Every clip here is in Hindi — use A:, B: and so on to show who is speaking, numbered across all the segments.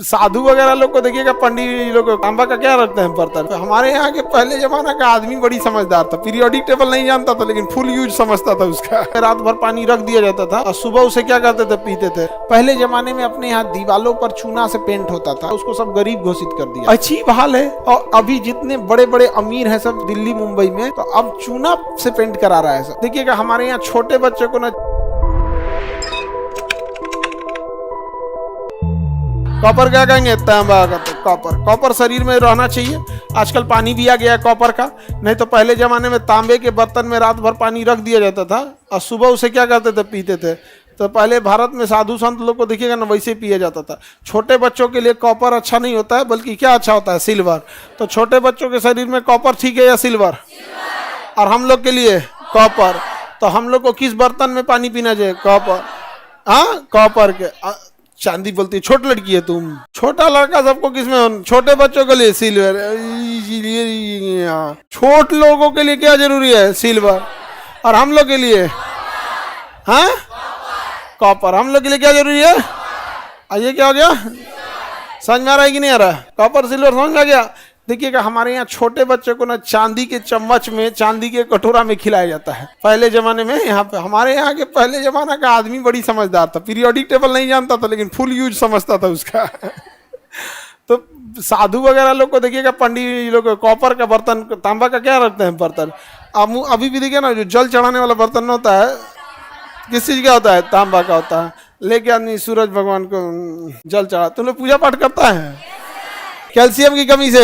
A: साधु वगैरह लोग को देखिएगा, पंडित लोग तांबा का क्या रखते हैं बर्तन। तो हमारे यहाँ के पहले जमाना का आदमी बड़ी समझदार था, पीरियोडिक टेबल नहीं जानता था लेकिन फुल यूज समझता था उसका। रात भर पानी रख दिया जाता था और सुबह उसे क्या करते थे, पीते थे। पहले जमाने में अपने यहाँ दीवालों पर चूना से पेंट होता था, उसको सब गरीब घोषित कर दिया। अजीब हाल है। और अभी जितने बड़े बड़े अमीर हैं सब दिल्ली मुंबई में, तो अब चूना से पेंट करा रहा है सब। देखिएगा हमारे यहाँ छोटे बच्चों को ना कॉपर क्या कहेंगे, तांबा का। तो कॉपर शरीर में रहना चाहिए। आजकल पानी भी आ गया है कॉपर का, नहीं तो पहले जमाने में तांबे के बर्तन में रात भर पानी रख दिया जाता था और सुबह उसे क्या करते थे, पीते थे। तो पहले भारत में साधु संत लोग को देखिएगा ना, वैसे पिया जाता था। छोटे बच्चों के लिए कॉपर अच्छा नहीं होता है, बल्कि क्या अच्छा होता है, सिल्वर। तो छोटे बच्चों के शरीर में कॉपर ठीक है या सिल्वर? और हम लोग के लिए कॉपर। तो हम लोग को किस बर्तन में पानी पीना चाहिए? कॉपर। हाँ, कॉपर के। चांदी बोलती है, छोट लड़की है तुम। छोटा लड़का सबको किसमें? छोटे बच्चों के लिए सिल्वर। छोट लोगों के लिए क्या जरूरी है? सिल्वर। और हम लोग के लिए हाँ, कॉपर। हम लोग के लिए क्या जरूरी है? ये क्या हो गया? समझ में आ रहा है कि नहीं आ रहा? कॉपर सिल्वर समझ में आ गया। देखिएगा हमारे यहाँ छोटे बच्चे को ना चांदी के चम्मच में, चांदी के कटोरा में खिलाया जाता है। पहले जमाने में यहाँ पे हमारे यहाँ के पहले जमाना का आदमी बड़ी समझदार था, पीरियोडिक टेबल नहीं जानता था लेकिन फुल यूज समझता था उसका। तो साधु वगैरह लोग को देखिएगा, पंडित लोग कॉपर का बर्तन, तांबा का क्या रखते हैं बर्तन। अभी भी देखिए ना, जो जल चढ़ाने वाला बर्तन होता है, किस चीज का होता है? तांबा का होता है। लेके आदमी सूरज भगवान को जल चढ़ा। तुम लोग पूजा पाठ करता है? कैल्शियम की कमी से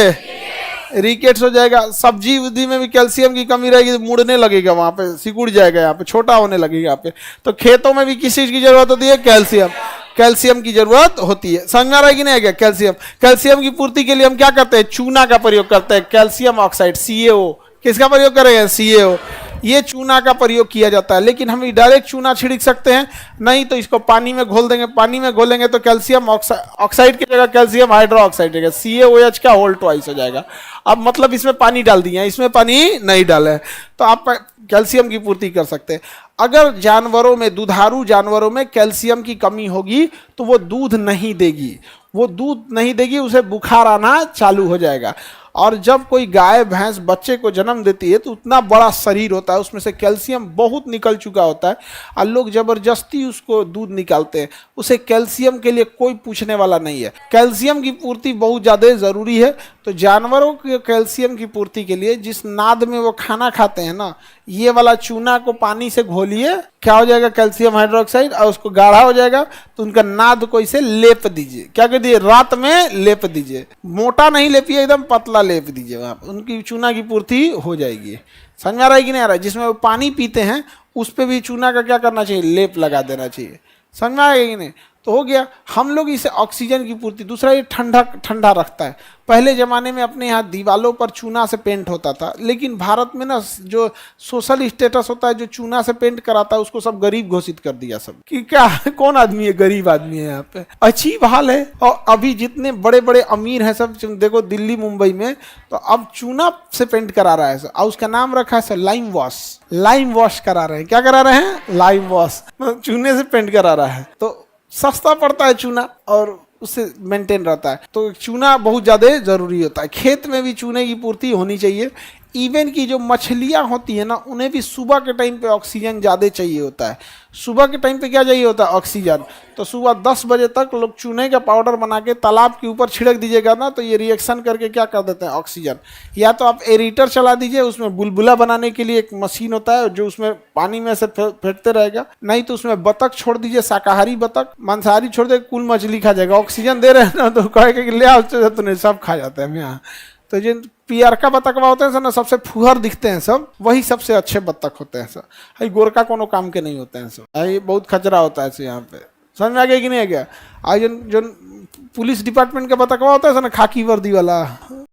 A: रिकेट्स हो जाएगा। सब्जी उब्जी में भी कैल्शियम की कमी रहेगी तो मुड़ने लगेगा, वहां पे सिकुड़ जाएगा, यहाँ पे छोटा होने लगेगा यहाँ पे। तो खेतों में भी किस चीज की जरूरत होती है? कैल्शियम। कैल्शियम की जरूरत होती है। समझ में आ रहा है कि नहीं? क्या कैल्शियम? कैल्शियम की पूर्ति के लिए हम क्या करते हैं? चूना का प्रयोग करते हैं, कैल्शियम ऑक्साइड, CaO। किसका प्रयोग करेंगे? CaO। ये चूना का प्रयोग किया जाता है। लेकिन हम डायरेक्ट चूना छिड़क सकते हैं? नहीं, तो इसको पानी में घोल देंगे। पानी में घोलेंगे तो कैल्शियम ऑक्साइड की जगह कैल्शियम हाइड्रोक्साइड देगा, CaOH का होल ट्वाइस हो जाएगा। अब मतलब इसमें पानी डाल दिया, इसमें पानी नहीं डाले, तो आप कैल्शियम की पूर्ति कर सकते हैं। अगर जानवरों में, दुधारू जानवरों में कैल्शियम की कमी होगी तो वो दूध नहीं देगी। वो दूध नहीं देगी, उसे बुखार आना चालू हो जाएगा। और जब कोई गाय भैंस बच्चे को जन्म देती है तो उतना बड़ा शरीर होता है, उसमें से कैल्शियम बहुत निकल चुका होता है और लोग जबरदस्ती उसको दूध निकालते हैं। उसे कैल्शियम के लिए कोई पूछने वाला नहीं है। कैल्शियम की पूर्ति बहुत ज़्यादा ज़रूरी है। तो जानवरों के कैल्शियम की पूर्ति के लिए जिस नाद में वो खाना खाते हैं ना, ये वाला चूना को पानी से घोलिए, क्या हो जाएगा? कैल्शियम हाइड्रोक्साइड, और उसको गाढ़ा हो जाएगा तो उनका नाद को इसे लेप दीजिए। क्या कर दिए? रात में लेप दीजिए। मोटा नहीं लेपिए, एकदम पतला लेप दीजिए, वहाँ पर उनकी चूना की पूर्ति हो जाएगी। समझ में आ रहा है कि नहीं आ रहा है? जिसमें वो पानी पीते हैं उस पर भी चूना का क्या करना चाहिए? लेप लगा देना चाहिए। समझ में आ रहा है कि नहीं? तो हो गया। हम लोग इसे ऑक्सीजन की पूर्ति। दूसरा, ये ठंडा ठंडा रखता है। पहले ज़माने में अपने यहाँ दीवालों पर चूना से पेंट होता था, लेकिन भारत में ना जो सोशल स्टेटस होता है, जो चूना से पेंट कराता है उसको सब गरीब घोषित कर दिया सब। कि क्या कौन आदमी है? गरीब आदमी है यहाँ पे। अजीब हाल है। और अभी जितने बड़े बड़े अमीर हैं सब, देखो दिल्ली मुंबई में, तो अब चूना से पेंट करा रहा है और उसका नाम रखा है sir lime wash. Lime wash करा रहे हैं। क्या करा रहे हैं? लाइम वॉश, मतलब चूने से पेंट करा रहा है। तो सस्ता पड़ता है चूना और उससे मेंटेन रहता है। तो चूना बहुत ज़्यादा ज़रूरी होता है। खेत में भी चूने की पूर्ति होनी चाहिए। इवन की जो मछलियाँ होती है ना, उन्हें भी सुबह के टाइम पे ऑक्सीजन ज़्यादा चाहिए होता है। सुबह के टाइम पे क्या चाहिए होता है? ऑक्सीजन। तो सुबह 10 बजे तक लोग चूने का पाउडर बना के तालाब के ऊपर छिड़क दीजिएगा ना, तो ये रिएक्शन करके क्या कर देते हैं? ऑक्सीजन। या तो आप एरीटर चला दीजिए, उसमें बुलबुला बनाने के लिए एक मशीन होता है जो उसमें पानी में से फेंकते रहेगा। नहीं तो उसमें बतख छोड़ दीजिए, शाकाहारी बतख। मांसाहारी छोड़ दे, कुल मछली खा जाएगा। ऑक्सीजन दे रहे हैं ना, तो कहेगा कि ले आओ, तो सब खा जाते हैं यहाँ। तो जिन पियरका बतखवा होते हैं सब ना, सबसे फुहर दिखते हैं सब, वही सबसे अच्छे बतख होते हैं सब। हाई गोरका कोनो काम के नहीं होते हैं सब। ये बहुत खचरा होता है यहाँ पे। समझ में आ गया कि नहीं आ गया? आज जो पुलिस डिपार्टमेंट का बतखवा होता है सब ना, खाकी वर्दी वाला,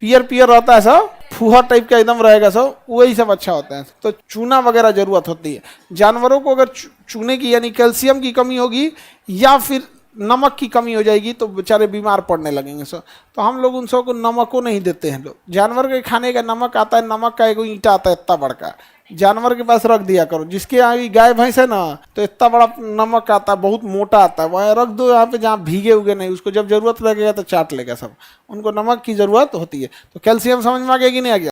A: पियर रहता है सब, फुहर टाइप का एकदम रहेगा सब, वही सब अच्छा होता है। तो चूना वगैरह जरूरत होती है। जानवरों को अगर चूने की यानी कैल्शियम की कमी होगी, या फिर नमक की कमी हो जाएगी तो बेचारे बीमार पड़ने लगेंगे सब। तो हम लोग उन सबको नमक को नहीं देते हैं। लोग जानवर के खाने का नमक आता है, नमक का एक ईंटा आता है इतना बड़का, जानवर के पास रख दिया करो। जिसके यहाँ भी गाय भैंस है ना, तो इतना बड़ा नमक आता है, बहुत मोटा आता है, वहाँ रख दो यहाँ पे जहाँ भीगे उगे नहीं, उसको जब जरूरत लगेगा तो चाट लेगा सब। उनको नमक की जरूरत होती है। तो कैल्शियम समझ में आ गया कि नहीं आ गया?